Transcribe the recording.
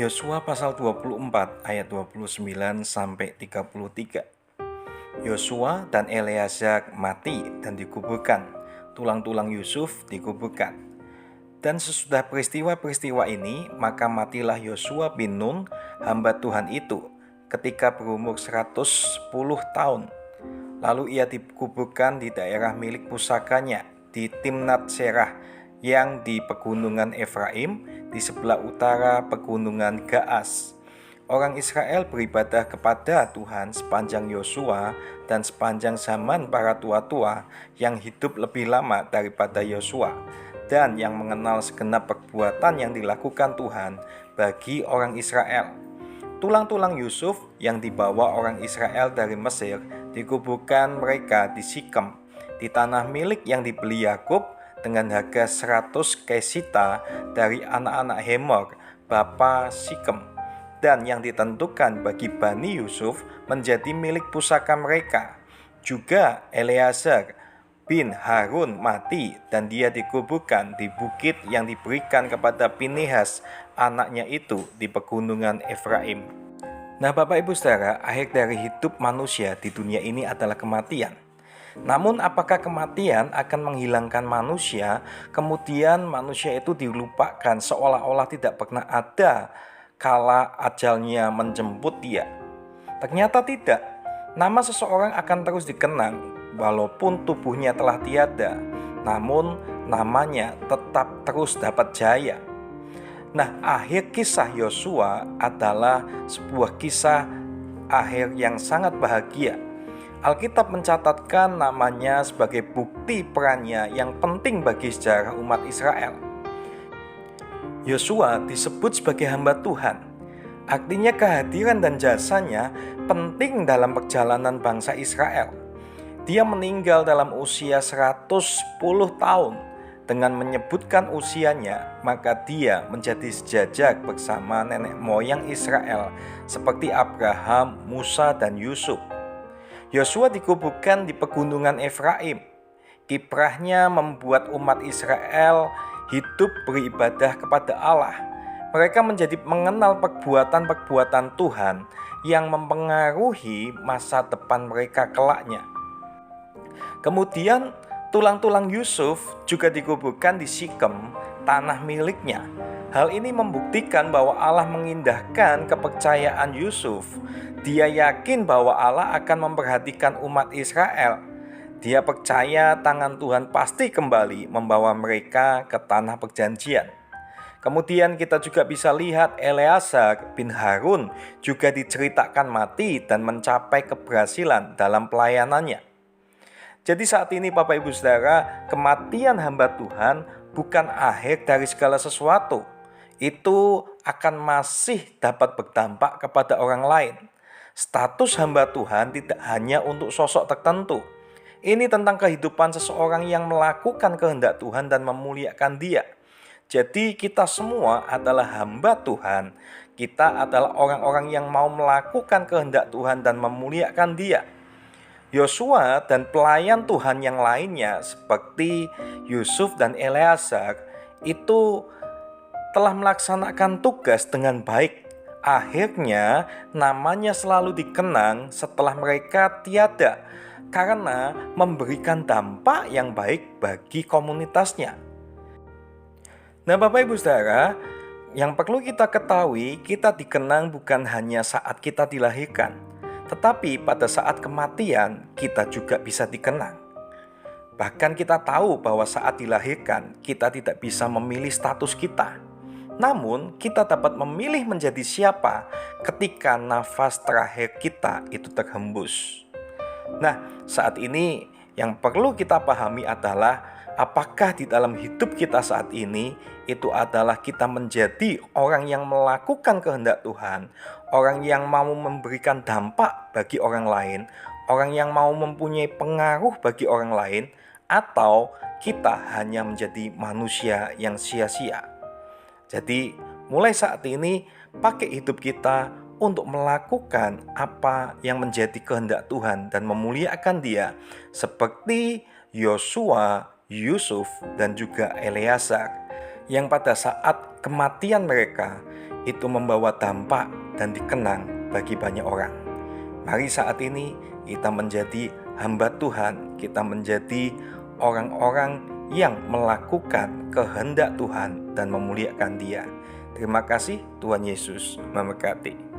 Yosua pasal 24 ayat 29 sampai 33. Yosua dan Eleazar mati dan dikuburkan. Tulang-tulang Yusuf dikuburkan. Dan sesudah peristiwa-peristiwa ini, maka matilah Yosua bin Nun, hamba Tuhan itu, ketika berumur 110 tahun. Lalu ia dikuburkan di daerah milik pusakanya, di Timnat Serah, yang di pegunungan Efraim, di sebelah utara pegunungan Gaas. Orang Israel beribadah kepada Tuhan sepanjang Yosua dan sepanjang zaman para tua-tua yang hidup lebih lama daripada Yosua, dan yang mengenal segenap perbuatan yang dilakukan Tuhan bagi orang Israel. Tulang-tulang Yusuf yang dibawa orang Israel dari Mesir dikuburkan mereka di Sikem, di tanah milik yang dibeli Yakub dengan harga 100 kesita dari anak-anak Hemor, bapa Sikem, dan yang ditentukan bagi Bani Yusuf menjadi milik pusaka mereka. Juga Eleazar bin Harun mati dan dia dikuburkan di bukit yang diberikan kepada Pinehas anaknya itu di pegunungan Efraim. Nah, Bapak Ibu Saudara, akhir dari hidup manusia di dunia ini adalah kematian. Namun apakah kematian akan menghilangkan manusia, kemudian manusia itu dilupakan seolah-olah tidak pernah ada kala ajalnya menjemput dia? Ternyata tidak. Nama seseorang akan terus dikenang walaupun tubuhnya telah tiada, namun namanya tetap terus dapat jaya. Nah, akhir kisah Yosua adalah sebuah kisah akhir yang sangat bahagia. Alkitab mencatatkan namanya sebagai bukti perannya yang penting bagi sejarah umat Israel. Yosua disebut sebagai hamba Tuhan. Artinya kehadiran dan jasanya penting dalam perjalanan bangsa Israel. Dia meninggal dalam usia 110 tahun. Dengan menyebutkan usianya, maka dia menjadi sejajar bersama nenek moyang Israel seperti Abraham, Musa, dan Yusuf. Yosua dikuburkan di pegunungan Efraim. Kiprahnya membuat umat Israel hidup beribadah kepada Allah. Mereka menjadi mengenal perbuatan-perbuatan Tuhan yang mempengaruhi masa depan mereka kelaknya. Kemudian tulang-tulang Yusuf juga dikuburkan di Sikem, tanah miliknya. Hal ini membuktikan bahwa Allah mengindahkan kepercayaan Yusuf. Dia yakin bahwa Allah akan memperhatikan umat Israel. Dia percaya tangan Tuhan pasti kembali membawa mereka ke tanah perjanjian. Kemudian kita juga bisa lihat Eleazar bin Harun juga diceritakan mati dan mencapai keberhasilan dalam pelayanannya. Jadi saat ini Bapak Ibu Saudara, kematian hamba Tuhan bukan akhir dari segala sesuatu. Itu akan masih dapat berdampak kepada orang lain. Status hamba Tuhan tidak hanya untuk sosok tertentu. Ini tentang kehidupan seseorang yang melakukan kehendak Tuhan dan memuliakan Dia. Jadi kita semua adalah hamba Tuhan. Kita adalah orang-orang yang mau melakukan kehendak Tuhan dan memuliakan Dia. Yosua dan pelayan Tuhan yang lainnya seperti Yusuf dan Eleazar itu telah melaksanakan tugas dengan baik. Akhirnya namanya selalu dikenang setelah mereka tiada karena memberikan dampak yang baik bagi komunitasnya. Nah, Bapak Ibu Saudara, yang perlu kita ketahui, kita dikenang bukan hanya saat kita dilahirkan, tetapi pada saat kematian kita juga bisa dikenang. Bahkan kita tahu bahwa saat dilahirkan kita tidak bisa memilih status kita. Namun kita dapat memilih menjadi siapa ketika nafas terakhir kita itu terhembus. Nah, saat ini yang perlu kita pahami adalah apakah di dalam hidup kita saat ini itu adalah kita menjadi orang yang melakukan kehendak Tuhan, orang yang mau memberikan dampak bagi orang lain, orang yang mau mempunyai pengaruh bagi orang lain, atau kita hanya menjadi manusia yang sia-sia. Jadi mulai saat ini pakai hidup kita untuk melakukan apa yang menjadi kehendak Tuhan dan memuliakan Dia seperti Yosua, Yusuf, dan juga Eleazar yang pada saat kematian mereka itu membawa dampak dan dikenang bagi banyak orang. Mari saat ini kita menjadi hamba Tuhan, kita menjadi orang-orang yang melakukan kehendak Tuhan dan memuliakan Dia. Terima kasih, Tuhan Yesus memberkati.